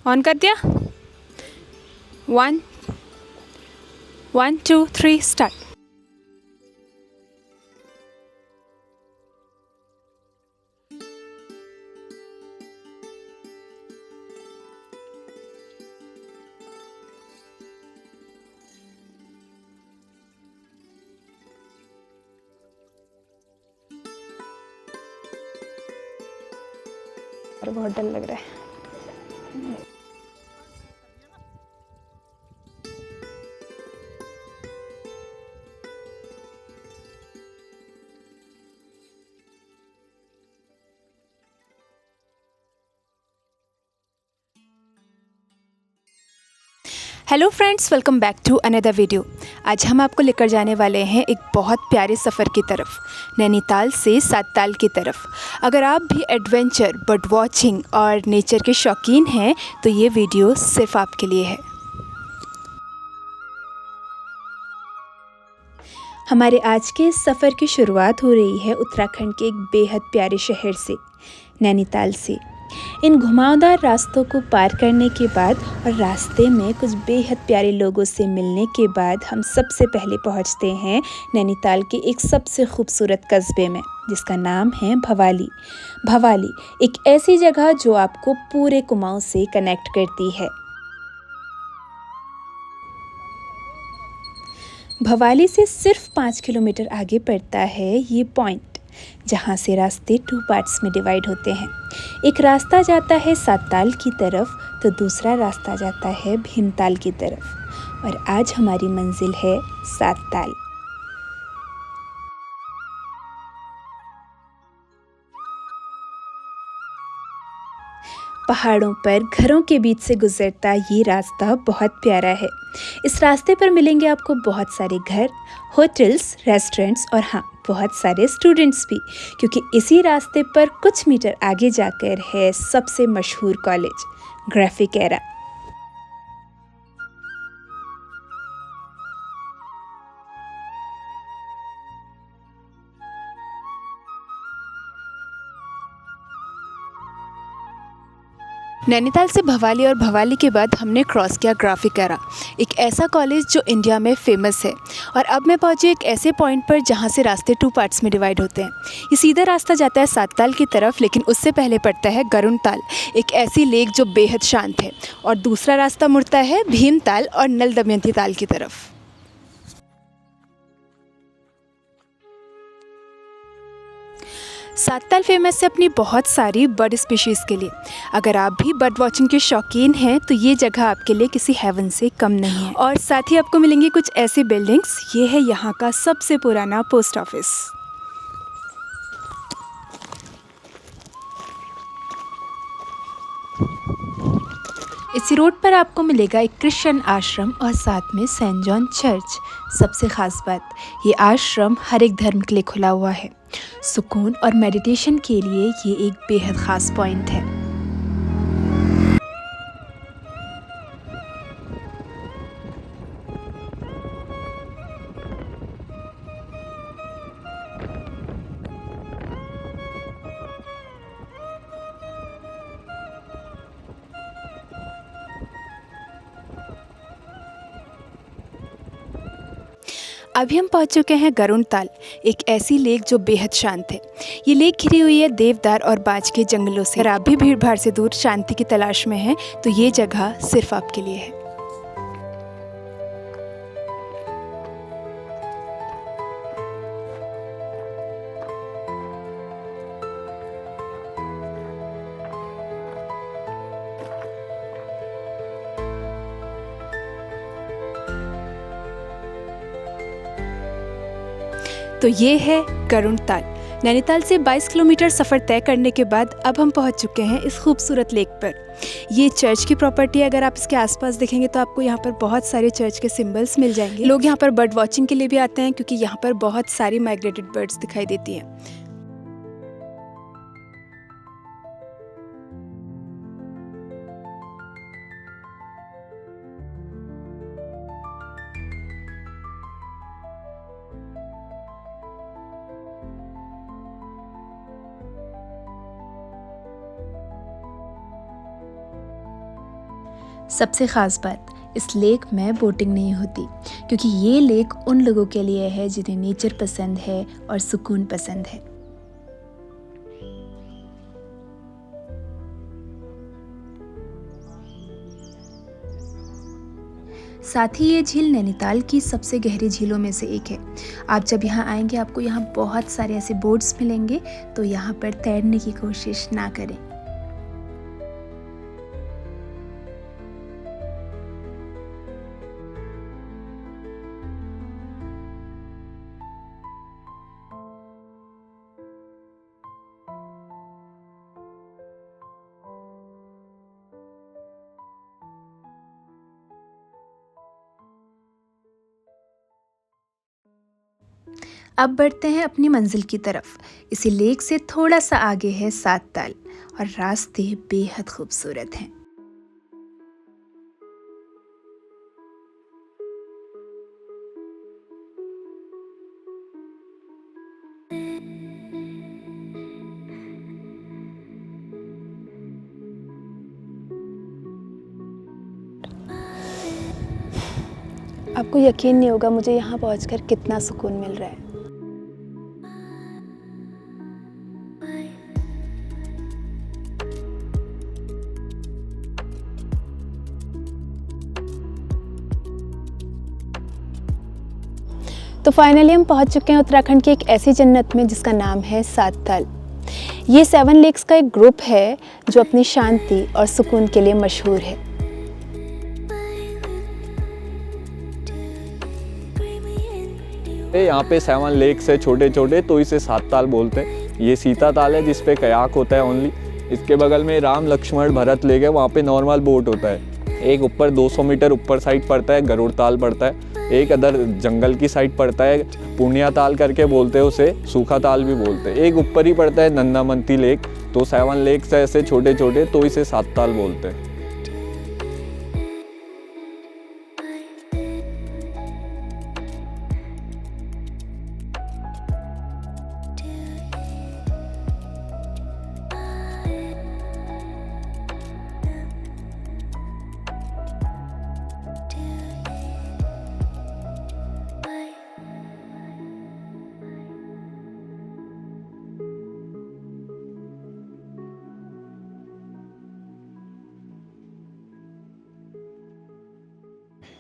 On कर दिया। 1 1 2 3 start. और बहुत डर लग रहा है। Hello friends, welcome back to another video. आज हम आपको लेकर जाने वाले हैं एक बहुत प्यारे सफ़र की तरफ, नैनीताल से सातताल की तरफ। अगर आप भी एडवेंचर, बर्ड वॉचिंग और नेचर के शौकीन हैं तो ये वीडियो सिर्फ आपके लिए है। हमारे आज के इस सफ़र की शुरुआत हो रही है उत्तराखंड के एक बेहद प्यारे शहर से, नैनीताल से। इन घुमावदार रास्तों को पार करने के बाद और रास्ते में कुछ बेहद प्यारे लोगों से मिलने के बाद हम सबसे पहले पहुंचते हैं नैनीताल के एक सबसे खूबसूरत कस्बे में, जिसका नाम है भवाली। भवाली एक ऐसी जगह जो आपको पूरे कुमाऊं से कनेक्ट करती है। भवाली से सिर्फ 5 किलोमीटर आगे पड़ता है ये पॉइंट, जहाँ से रास्ते 2 पार्ट्स में डिवाइड होते हैं। एक रास्ता जाता है सातताल की तरफ तो दूसरा रास्ता जाता है भीमताल की तरफ, और आज हमारी मंजिल है सातताल। पहाड़ों पर घरों के बीच से गुजरता ये रास्ता बहुत प्यारा है। इस रास्ते पर मिलेंगे आपको बहुत सारे घर, होटल्स, रेस्टोरेंट्स और हाँ, बहुत सारे स्टूडेंट्स भी, क्योंकि इसी रास्ते पर कुछ मीटर आगे जाकर है सबसे मशहूर कॉलेज, ग्राफिक एरा। नैनीताल से भवाली और भवाली के बाद हमने क्रॉस किया ग्राफिक एरा, एक ऐसा कॉलेज जो इंडिया में फेमस है। और अब मैं पहुंची एक ऐसे पॉइंट पर जहां से रास्ते 2 पार्ट्स में डिवाइड होते हैं। ये सीधा रास्ता जाता है सातताल की तरफ, लेकिन उससे पहले पड़ता है गरुड़ताल, एक ऐसी लेक जो बेहद शांत है। और दूसरा रास्ता मुड़ता है भीमताल और नल दमयंती ताल की तरफ। सातताल फेमस है अपनी बहुत सारी बर्ड स्पीशीज़ के लिए। अगर आप भी बर्ड वॉचिंग के शौकीन हैं तो ये जगह आपके लिए किसी हेवन से कम नहीं है। और साथ ही आपको मिलेंगी कुछ ऐसी बिल्डिंग्स। ये है यहाँ का सबसे पुराना पोस्ट ऑफिस। इसी रोड पर आपको मिलेगा एक क्रिश्चियन आश्रम और साथ में सेंट जॉन चर्च। सबसे ख़ास बात, ये आश्रम हर एक धर्म के लिए खुला हुआ है। सुकून और मेडिटेशन के लिए ये एक बेहद ख़ास पॉइंट है। अभी हम पहुंच चुके हैं गरुड़ताल, एक ऐसी लेक जो बेहद शांत है। ये लेक घिरी हुई है देवदार और बाज के जंगलों से। अगर आप भी भीड़ भाड़ से दूर शांति की तलाश में हैं तो ये जगह सिर्फ आपके लिए है। तो ये है गरुड़ताल। नैनीताल से 22 किलोमीटर सफ़र तय करने के बाद अब हम पहुंच चुके हैं इस खूबसूरत लेक पर। ये चर्च की प्रॉपर्टी है। अगर आप इसके आसपास देखेंगे तो आपको यहाँ पर बहुत सारे चर्च के सिंबल्स मिल जाएंगे। लोग यहाँ पर बर्ड वॉचिंग के लिए भी आते हैं, क्योंकि यहाँ पर बहुत सारी माइग्रेटेड बर्ड्स दिखाई देती हैं। सबसे ख़ास बात, इस लेक में बोटिंग नहीं होती क्योंकि ये लेक उन लोगों के लिए है जिन्हें नेचर पसंद है और सुकून पसंद है। साथ ही ये झील नैनीताल की सबसे गहरी झीलों में से एक है। आप जब यहाँ आएंगे आपको यहाँ बहुत सारे ऐसे बोट्स मिलेंगे, तो यहाँ पर तैरने की कोशिश ना करें। अब बढ़ते हैं अपनी मंजिल की तरफ। इसी लेक से थोड़ा सा आगे है सात ताल और रास्ते बेहद खूबसूरत हैं। आपको यकीन नहीं होगा मुझे यहाँ पहुँचकर कितना सुकून मिल रहा है। तो फाइनली हम पहुंच चुके हैं उत्तराखंड की एक ऐसी जन्नत में जिसका नाम है सात ताल। ये 7 लेक्स का एक ग्रुप है जो अपनी शांति और सुकून के लिए मशहूर है। यहाँ पे 7 लेक्स है छोटे छोटे, तो इसे सात ताल बोलते हैं। ये सीता ताल है जिसपे कयाक होता है ओनली। इसके बगल में राम लक्ष्मण भरत लेक है, वहाँ पे नॉर्मल बोट होता है। एक ऊपर 200 मीटर ऊपर साइड पड़ता है गरुड़ ताल पड़ता है। एक अदर जंगल की साइड पड़ता है पुण्या ताल करके बोलते हैं उसे, सूखा ताल भी बोलते हैं। एक ऊपर ही पड़ता है नंदामंती लेक। तो 7 लेक्स है ऐसे छोटे छोटे, तो इसे सात ताल बोलते हैं।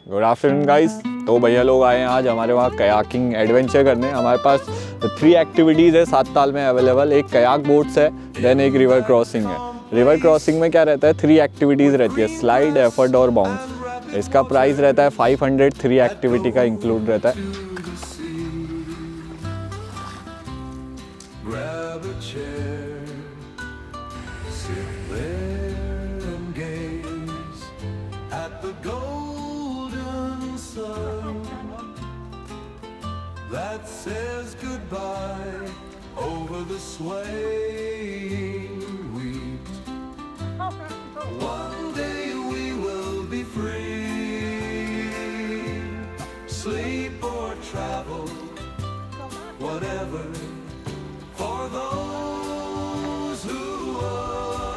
Good afternoon guys. तो भैया लोग आए हैं आज हमारे वहाँ कयाकिंग एडवेंचर करने। हमारे पास 3 एक्टिविटीज़ है सात ताल में अवेलेबल। एक कयाक बोट्स है, देन एक रिवर क्रॉसिंग है। रिवर क्रॉसिंग में क्या रहता है, 3 एक्टिविटीज़ रहती है, स्लाइड, एफर्ट और बाउंस। इसका प्राइस रहता है 500, 3 एक्टिविटी का इंक्लूड रहता है। That says goodbye over the swaying wheat. One day we will be free. Sleep or travel, whatever, for those who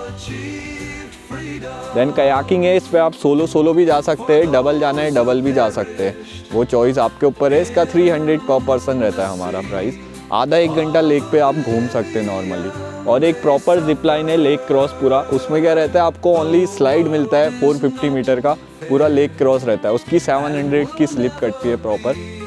achieved freedom. Then kayaking है, इस पे आप सोलो भी जा सकते हैं, डबल जाना है डबल भी जा सकते हैं, वो चॉइस आपके ऊपर है। इसका 300 पर पर्सन रहता है हमारा प्राइस। आधा 1 घंटा लेक पे आप घूम सकते हैं नॉर्मली। और एक प्रॉपर जिप लाइन है लेक क्रॉस पूरा, उसमें क्या रहता है आपको ओनली स्लाइड मिलता है 450 मीटर का, पूरा लेक क्रॉस रहता है। उसकी 700 की स्लिप कटती है proper.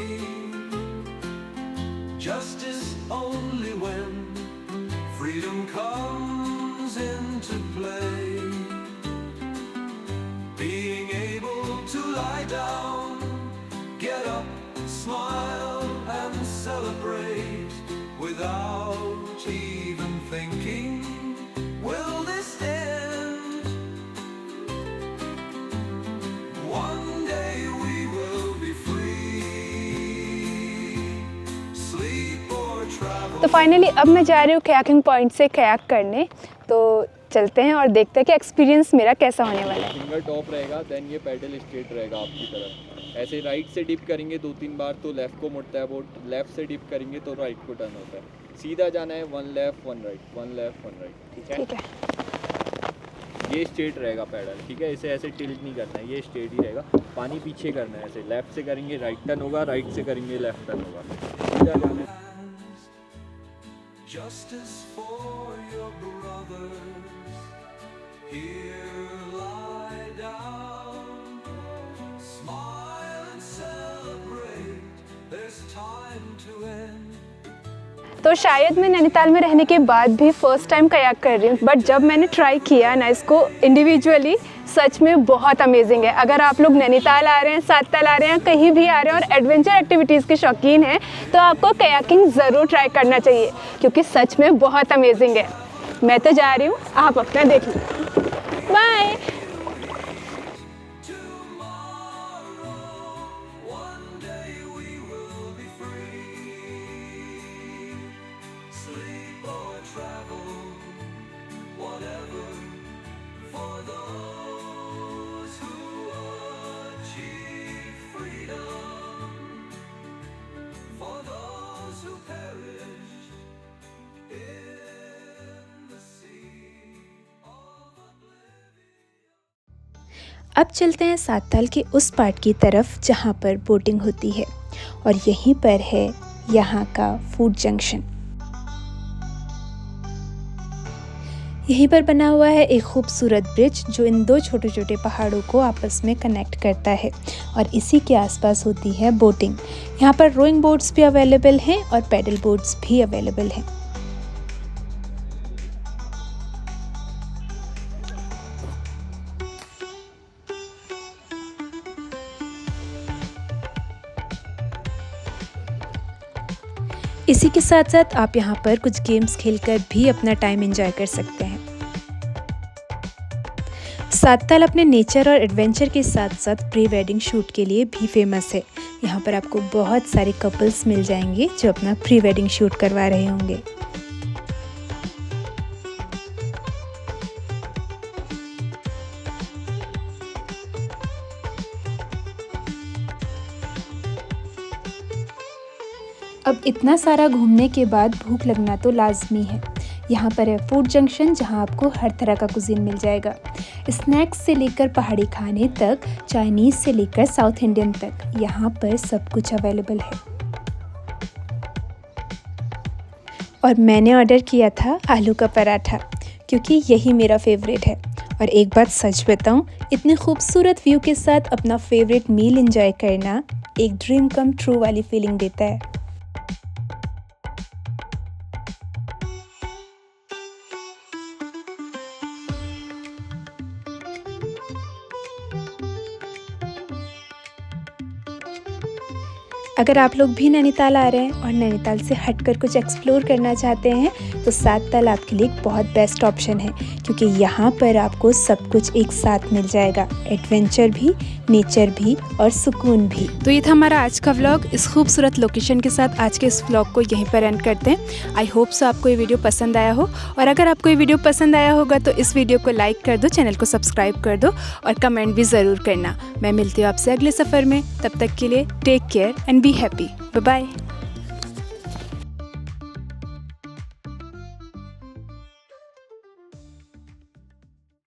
Smile and celebrate without even thinking, will this end? One day we will be free. Sleep or travel. तो फाइनली अब मैं जा रही हूँ कयाकिंग पॉइंट से कयाक करने। तो चलते हैं और देखते हैं कि एक्सपीरियंस मेरा कैसा होने वाला है। फिंगर टॉप रहेगा, देन ये पैडल स्ट्रेट रहेगा आपकी तरफ। ऐसे राइट से डिप करेंगे 2-3 बार तो लेफ़्ट को मुड़ता है बोट, लेफ़्ट से डिप करेंगे तो राइट को टर्न होता है। सीधा जाना है 1 लेफ़्ट 1 राइट, 1 लेफ़्ट 1 राइट। ठीक है। ये स्ट्रेट रहेगा पैडल, ठीक है, इसे ऐसे टिल्ट नहीं करना है, ये स्ट्रेट ही रहेगा। पानी पीछे करना है, ऐसे लेफ्ट से करेंगे राइट टर्न होगा, राइट से करेंगे लेफ्ट टर्न होगा। सीधा जाना है। Justice for your brothers, here lie down, smile and celebrate, there's time to end. तो शायद मैं नैनीताल में रहने के बाद भी फ़र्स्ट टाइम कयाक कर रही हूँ, बट जब मैंने ट्राई किया ना इसको इंडिविजुअली, सच में बहुत अमेजिंग है। अगर आप लोग नैनीताल आ रहे हैं, सात ताल आ रहे हैं, कहीं भी आ रहे हैं और एडवेंचर एक्टिविटीज़ के शौकीन हैं, तो आपको कयाकिंग ज़रूर ट्राई करना चाहिए, क्योंकि सच में बहुत अमेजिंग है। मैं तो जा रही हूँ, आप अपना देख लो। बाय। अब चलते हैं सात ताल के उस पार्ट की तरफ जहाँ पर बोटिंग होती है, और यहीं पर है यहाँ का फूड जंक्शन। यहीं पर बना हुआ है एक खूबसूरत ब्रिज जो इन दो छोटे छोटे पहाड़ों को आपस में कनेक्ट करता है, और इसी के आसपास होती है बोटिंग। यहाँ पर रोइंग बोट्स भी अवेलेबल हैं और पैडल बोट्स भी अवेलेबल हैं। इसी के साथ साथ आप यहाँ पर कुछ गेम्स खेलकर भी अपना टाइम एंजॉय कर सकते हैं। सात ताल अपने नेचर और एडवेंचर के साथ साथ प्री वेडिंग शूट के लिए भी फेमस है। यहाँ पर आपको बहुत सारे कपल्स मिल जाएंगे जो अपना प्री वेडिंग शूट करवा रहे होंगे। अब इतना सारा घूमने के बाद भूख लगना तो लाजमी है। यहाँ पर है फूड जंक्शन जहाँ आपको हर तरह का कुजीन मिल जाएगा, स्नैक्स से लेकर पहाड़ी खाने तक, चाइनीज़ से लेकर साउथ इंडियन तक, यहाँ पर सब कुछ अवेलेबल है। और मैंने ऑर्डर किया था आलू का पराठा, क्योंकि यही मेरा फेवरेट है। और एक बात सच बताऊँ, इतने खूबसूरत व्यू के साथ अपना फेवरेट मील एंजॉय करना एक ड्रीम कम ट्रू वाली फीलिंग देता है। अगर आप लोग भी नैनीताल आ रहे हैं और नैनीताल से हटकर कुछ एक्सप्लोर करना चाहते हैं तो सात ताल आपके लिए एक बहुत बेस्ट ऑप्शन है, क्योंकि यहाँ पर आपको सब कुछ एक साथ मिल जाएगा, एडवेंचर भी, नेचर भी और सुकून भी। तो ये था हमारा आज का व्लॉग। इस खूबसूरत लोकेशन के साथ आज के इस व्लॉग को यहीं पर एंड करते हैं। आई होप सो आपको ये वीडियो पसंद आया हो, और अगर आपको ये वीडियो पसंद आया होगा तो इस वीडियो को लाइक कर दो, चैनल को सब्सक्राइब कर दो और कमेंट भी ज़रूर करना। मैं मिलती हूँ आपसे अगले सफ़र में, तब तक के लिए take care and be happy. Bye bye.